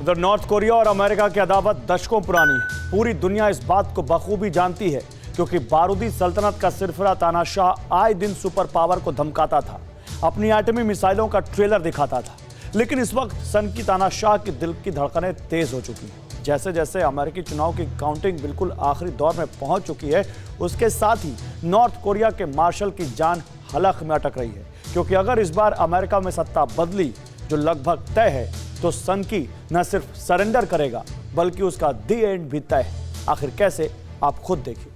उधर north Korea और America की अदावत दशकों पुरानी है। पूरी दुनिया इस बात को बखूबी जानती है क्योंकि बारूदी सल्तनत का सिरफिरा तानाशाह आए दिन सुपर पावर को धमकाता था, अपनी एटमी मिसाइलों का ट्रेलर दिखाता था। लेकिन इस वक्त सन की तानाशाह की दिल की धड़कनें तेज हो चुकी हैं। जैसे जैसे अमेरिकी चुनाव की काउंटिंग बिल्कुल आखिरी दौर में पहुंच चुकी है, उसके साथ ही नॉर्थ कोरिया के मार्शल की जान हलक में अटक रही है। क्योंकि अगर इस बार अमेरिका में सत्ता बदली, जो लगभग तय है, तो सन की न सिर्फ सरेंडर करेगा बल्कि उसका दी एंड भी तय है। आखिर कैसे, आप खुद देखिए।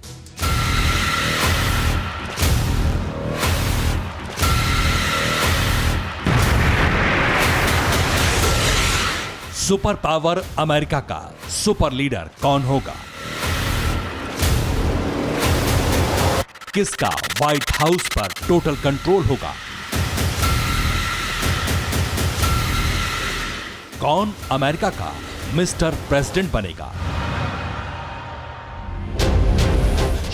सुपर पावर अमेरिका का सुपर लीडर कौन होगा? किसका व्हाइट हाउस पर टोटल कंट्रोल होगा? कौन अमेरिका का मिस्टर प्रेसिडेंट बनेगा?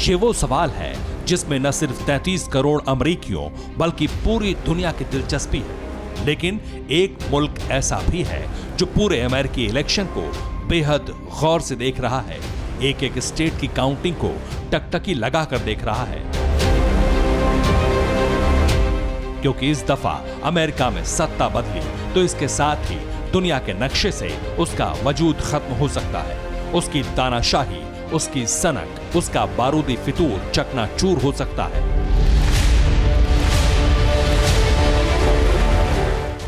ये वो सवाल है जिसमें न सिर्फ 33 करोड़ अमेरिकियों बल्कि पूरी दुनिया की दिलचस्पी है। लेकिन एक मुल्क ऐसा भी है जो पूरे अमेरिकी इलेक्शन को बेहद गौर से देख रहा है, एक एक स्टेट की काउंटिंग को टकटकी लगाकर देख रहा है। क्योंकि इस दफा अमेरिका में सत्ता बदली तो इसके साथ ही दुनिया के नक्शे से उसका वजूद खत्म हो सकता है। उसकी तानाशाही, उसकी सनक, उसका बारूदी फितूर चकनाचूर हो सकता है।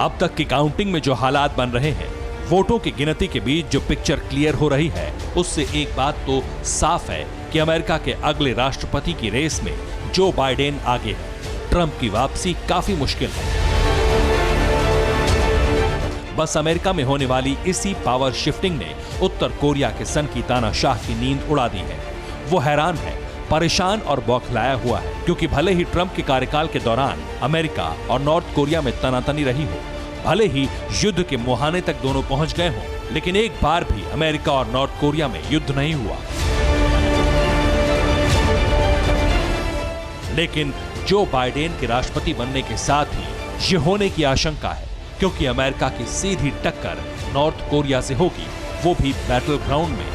अब तक की काउंटिंग में जो हालात बन रहे हैं, वोटों की गिनती के बीच जो पिक्चर क्लियर हो रही है, उससे एक बात तो साफ है कि अमेरिका के अगले राष्ट्रपति की रेस में जो बाइडेन आगे है। ट्रंप की वापसी काफी मुश्किल है। बस अमेरिका में होने वाली इसी पावर शिफ्टिंग ने उत्तर कोरिया के सन की तानाशाह की नींद उड़ा दी है। वो हैरान है, परेशान और बौखलाया हुआ है, क्योंकि भले ही ट्रंप के कार्यकाल के दौरान अमेरिका और नॉर्थ कोरिया में तनातनी रही हो, भले ही युद्ध के मुहाने तक दोनों पहुंच गए हों, लेकिन एक बार भी अमेरिका और नॉर्थ कोरिया में युद्ध नहीं हुआ। लेकिन जो बाइडेन के राष्ट्रपति बनने के साथ ही ये होने की आशंका है, क्योंकि अमेरिका की सीधी टक्कर नॉर्थ कोरिया से होगी, वो भी बैटल ग्राउंड में।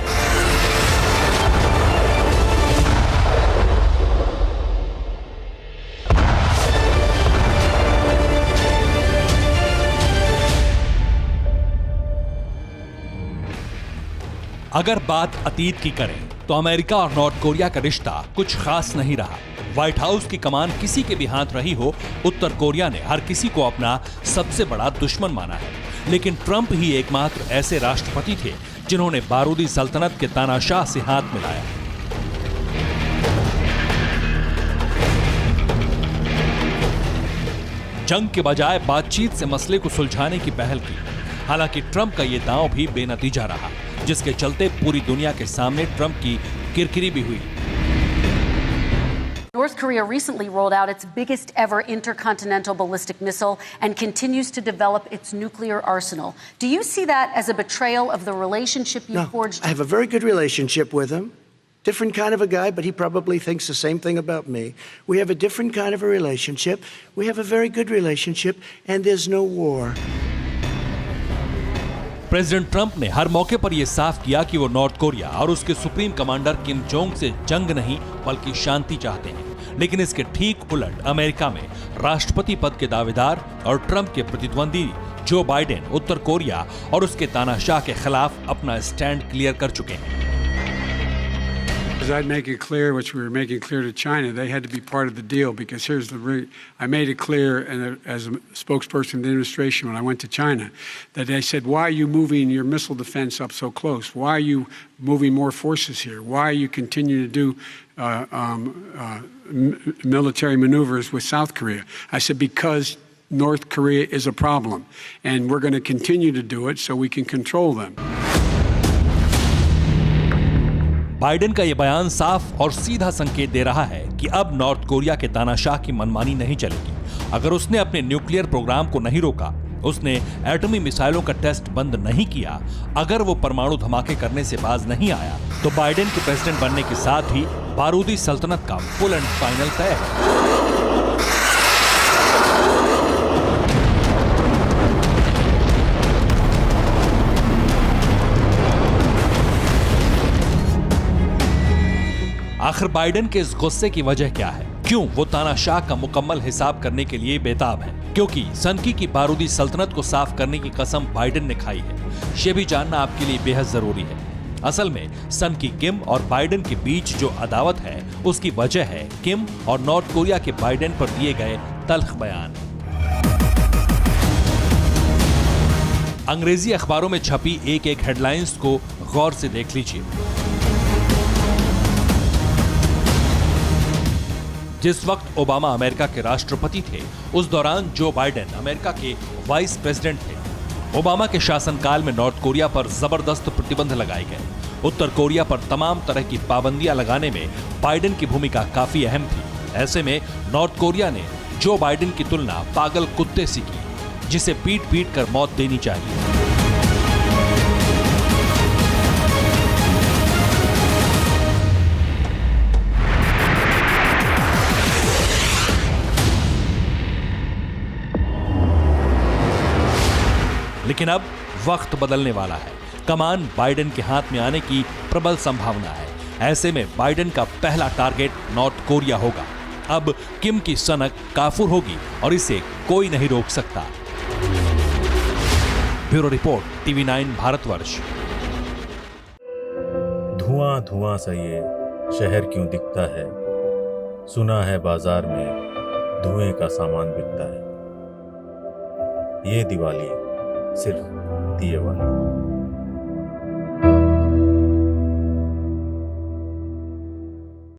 अगर बात अतीत की करें तो अमेरिका और नॉर्थ कोरिया का रिश्ता कुछ खास नहीं रहा। व्हाइट हाउस की कमान किसी के भी हाथ रही हो, उत्तर कोरिया ने हर किसी को अपना सबसे बड़ा दुश्मन माना है। लेकिन ट्रंप ही एकमात्र ऐसे राष्ट्रपति थे जिन्होंने बारूदी सल्तनत के तानाशाह से हाथ मिलाया। जंग के बजाय बातचीत से मसले को सुलझाने की पहल की। हालांकि ट्रंप का यह दांव भी बेनतीजा रहा, जिसके चलते पूरी दुनिया के सामने ट्रंप की किरकिरी भी हुई। North Korea recently rolled out its biggest ever intercontinental ballistic missile and continues to develop its nuclear arsenal. Do you see that as a betrayal of the relationship you forged? I have a very good relationship with him. Different kind of a guy, but he probably thinks the same thing about me. We have a different kind of a relationship. We have a very good relationship, and there's no war. President Trump ने हर मौके पर यह साफ किया कि वो north Korea और उसके सुप्रीम कमांडर किम जोंग से जंग नहीं बल्कि शांति चाहते हैं। लेकिन इसके ठीक उलट अमेरिका में राष्ट्रपति पद के दावेदार और ट्रंप के प्रतिद्वंदी जो बाइडेन उत्तर कोरिया और उसके तानाशाह के खिलाफ अपना स्टैंड क्लियर कर चुके हैं। I'd make it clear, which we were making clear to China, they had to be part of the deal because I made it clear, and as a spokesperson of the administration when I went to China, that they said, why are you moving your missile defense up so close? Why are you moving more forces here? Why are you continuing to do military maneuvers with South Korea? I said, because North Korea is a problem, and we're going to continue to do it so we can control them. Biden का यह बयान साफ और सीधा संकेत दे रहा है कि अब नॉर्थ कोरिया के तानाशाह की मनमानी नहीं चलेगी। अगर उसने अपने न्यूक्लियर प्रोग्राम को नहीं रोका, उसने एटमी मिसाइलों का टेस्ट बंद नहीं किया, अगर वो परमाणु धमाके करने से बाज नहीं आया, तो बाइडेन के प्रेसिडेंट बनने के साथ ही बारूदी सल्तनत का फुल एंड फाइनल तय है। आखिर बाइडेन के इस गुस्से की वजह क्या है? क्यों वो तानाशाह का मुकम्मल हिसाब करने के लिए बेताब है? क्योंकि सनकी की बारूदी सल्तनत को साफ करने की कसम बाइडेन ने खाई है, ये भी जानना आपके लिए बेहद जरूरी है। असल में सन की किम और बाइडेन के बीच जो अदावत है उसकी वजह है किम और नॉर्थ कोरिया के बाइडेन पर दिए गए तल्ख बयान। अंग्रेजी अखबारों में छपी एक एक हेडलाइंस को गौर से देख लीजिए। जिस वक्त ओबामा अमेरिका के राष्ट्रपति थे, उस दौरान जो बाइडेन अमेरिका के वाइस प्रेसिडेंट थे। ओबामा के शासनकाल में नॉर्थ कोरिया पर जबरदस्त प्रतिबंध लगाए गए। उत्तर कोरिया पर तमाम तरह की पाबंदियां लगाने में बाइडेन की भूमिका काफी अहम थी। ऐसे में नॉर्थ कोरिया ने जो बाइडेन की तुलना पागल कुत्ते से की, जिसे पीट पीट कर मौत देनी चाहिए। लेकिन अब वक्त बदलने वाला है। कमान बाइडेन के हाथ में आने की प्रबल संभावना है। ऐसे में बाइडेन का पहला टारगेट नॉर्थ कोरिया होगा। अब किम की सनक काफूर होगी और इसे कोई नहीं रोक सकता। Bureau report, TV9 Bharatvarsh. धुआं धुआं सा ये शहर क्यों दिखता है? सुना है बाजार में धुएं का सामान बिकता है। ये दिवाली सिर्फ दिए वाली।